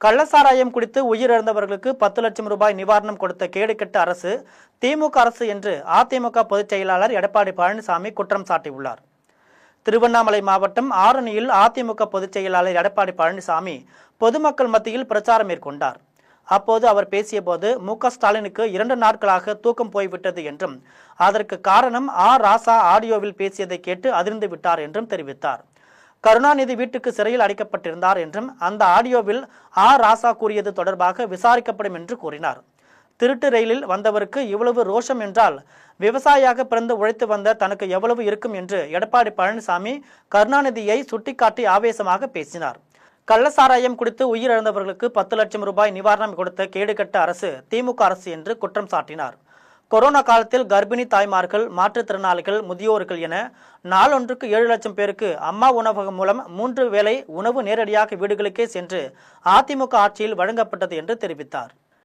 கள்ளசாராயம் குடித்து உயிரிழந்தவர்களுக்கு 10 லட்சம் ரூபாய் நிவாரணம் கொடுத்த கேடுகெட்ட அரசு திமுக அரசு என்று அதிமுக பொதுச் செயலாளர் எடப்பாடி பழனிசாமி குற்றம் சாட்டியுள்ளார். திருவண்ணாமலை மாவட்டம் ஆரணியில் அதிமுக பொதுச் செயலாளர் எடப்பாடி பழனிசாமி பொதுமக்கள் மத்தியில் பிரச்சாரம் மேற்கொண்டார். அப்போது அவர் பேசியபோது மு.க. ஸ்டாலினுக்கு 2 நாட்களாக தூக்கம் போய்விட்டது என்றும் அதற்கு காரணம் ராசா ஆடியோவில் பேசியதை கேட்டு அதிர்ந்து விட்டார் என்றும் தெரிவித்தார். கருணாநிதி வீட்டுக்கு சிறையில் அடைக்கப்பட்டிருந்தார் என்றும் அந்த ஆடியோவில் ராசா கூறியது தொடர்பாக விசாரிக்கப்படும் என்று கூறினார். திருட்டு ரயிலில் வந்தவருக்கு இவ்வளவு ரோஷம் என்றால் விவசாயியாக பிறந்து உழைத்து வந்த தனக்கு எவ்வளவு இருக்கும் என்று எடப்பாடி பழனிசாமி கருணாநிதியை சுட்டிக்காட்டி ஆவேசமாக பேசினார். கள்ளசாராயம் குடித்து உயிரிழந்தவர்களுக்கு 10 லட்சம் ரூபாய் நிவாரணம் கொடுத்த கேடுகட்ட அரசு திமுக அரசு என்று குற்றம் சாட்டினார். கொரோனா காலத்தில் கர்ப்பிணி தாய்மார்கள், மாற்றுத்திறனாளிகள், முதியோர்கள் என நாளொன்றுக்கு 7 லட்சம் பேருக்கு அம்மா உணவகம் மூலம் 3 வேளை உணவு நேரடியாக வீடுகளுக்கே சென்று அதிமுக ஆட்சியில் வழங்கப்பட்டது என்று தெரிவித்தார்.